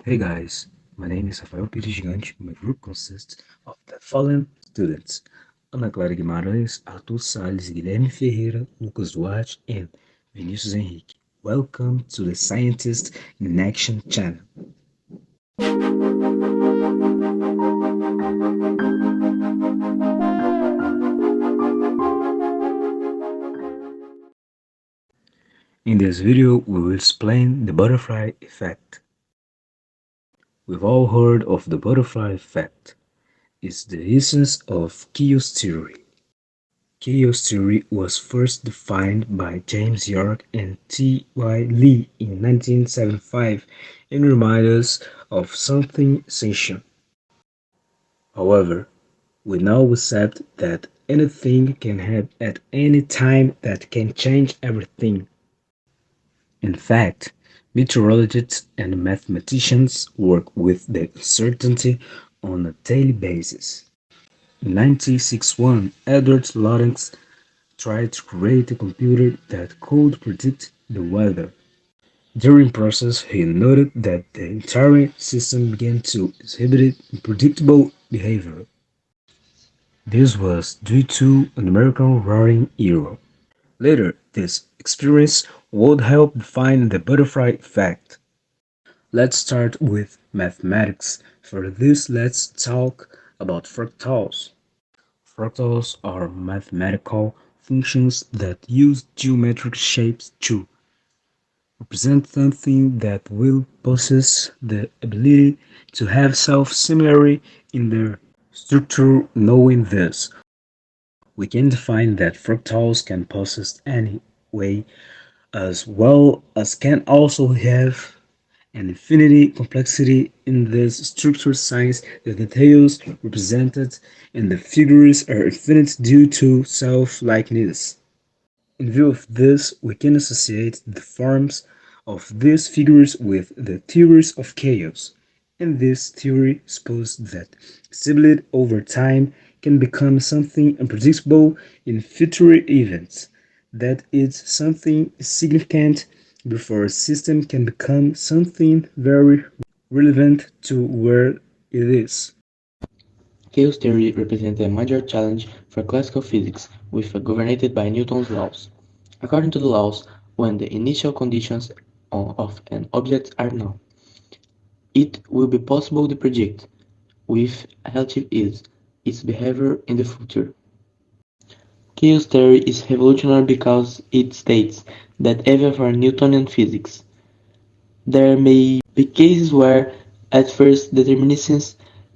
Hey guys, my name is Rafael Gigante. My group consists of the following students: Ana Clara Guimarães, Arthur Salles, Guilherme Ferreira, Lucas Duarte, and Vinicius Henrique. Welcome to the Scientist in Action channel. In this video, we will explain the butterfly effect. We've all heard of the butterfly effect. It's the essence of chaos theory. Chaos theory was first defined by James York and T. Y. Lee in 1975 and reminds us of something essential. However, we now accept that anything can happen at any time that can change everything. In fact, meteorologists and mathematicians work with the uncertainty on a daily basis. In 1961, Edward Lorenz tried to create a computer that could predict the weather. During process, he noted that the entire system began to exhibit unpredictable behavior. This was due to an American roaring error. Later, this experience would help define the butterfly effect. Let's start with mathematics. For this, let's talk about fractals. Fractals are mathematical functions that use geometric shapes to represent something that will possess the ability to have self-similarity in their structure. Knowing this, we can define that fractals can possess any way as well as can also have an infinity complexity in this structure since the details represented in the figures are infinite due to self-likeness. In view of this, we can associate the forms of these figures with the theories of chaos, and this theory supposes that stability over time can become something unpredictable in future events, that is, something significant before a system can become something very relevant to where it is. Chaos theory represented a major challenge for classical physics, governed by Newton's laws. According to the laws, when the initial conditions of an object are known, it will be possible to predict, with relative ease, its behavior in the future. Chaos theory is revolutionary because it states that even for Newtonian physics, there may be cases where, at first, determinism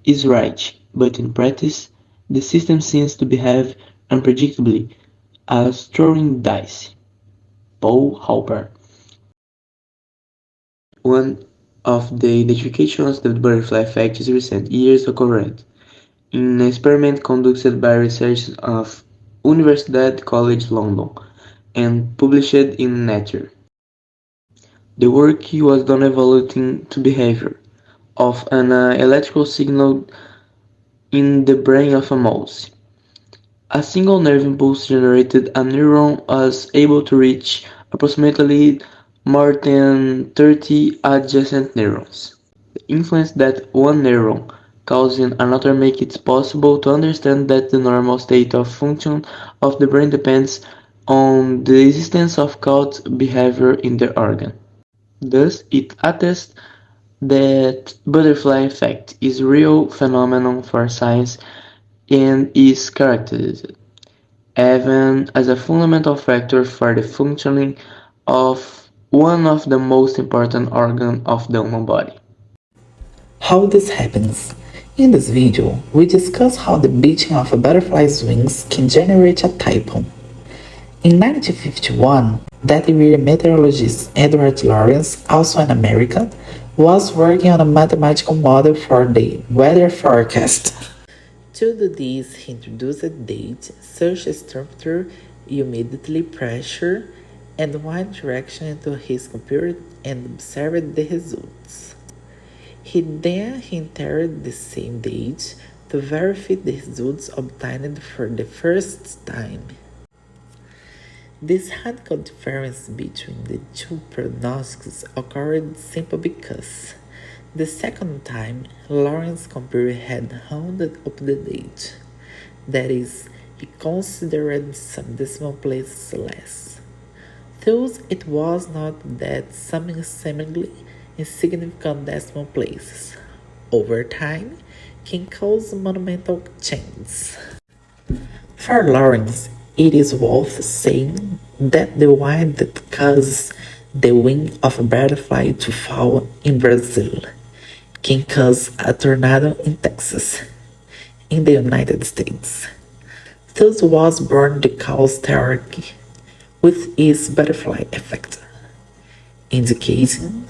is right, but in practice, the system seems to behave unpredictably, as throwing dice. Paul Halper. One of the identifications of the butterfly effect is recent years occurred in an experiment conducted by researchers of Universidad College London and published in Nature. The work was done evaluating the behavior of an electrical signal in the brain of a mouse. A single nerve impulse generated a neuron was able to reach approximately more than 30 adjacent neurons. The influence that one neuron causing another makes it possible to understand that the normal state of function of the brain depends on the existence of caught behavior in the organ. Thus, it attests that butterfly effect is a real phenomenon for science and is characterized even as a fundamental factor for the functioning of one of the most important organs of the human body. How this happens. In this video, we discuss how the beating of a butterfly's wings can generate a typhoon. In 1951, that year meteorologist Edward Lorenz, also an American, was working on a mathematical model for the weather forecast. To do this, he introduced date, search structure, humidity, pressure, and wind direction into his computer and observed the results. He then entered the same date to verify the results obtained for the first time. This radical difference between the two prognostics occurred simply because The second time, Lorenz's computer had rounded up the date. That is, he considered some decimal places less. Thus, it was not that some seemingly insignificant decimal places, over time, can cause monumental changes. For Lorenz, it is worth saying that the wind that causes the wing of a butterfly to fall in Brazil can cause a tornado in Texas, in the United States. Thus was born the chaos theory with its butterfly effect, indicating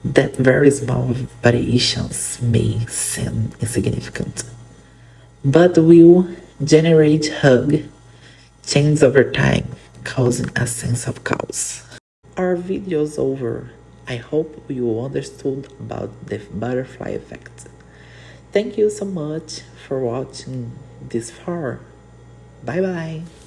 that very small variations may seem insignificant, but will generate hug change over time, causing a sense of chaos. Our video is over. I hope you understood about the butterfly effect. Thank you so much for watching this far. Bye bye.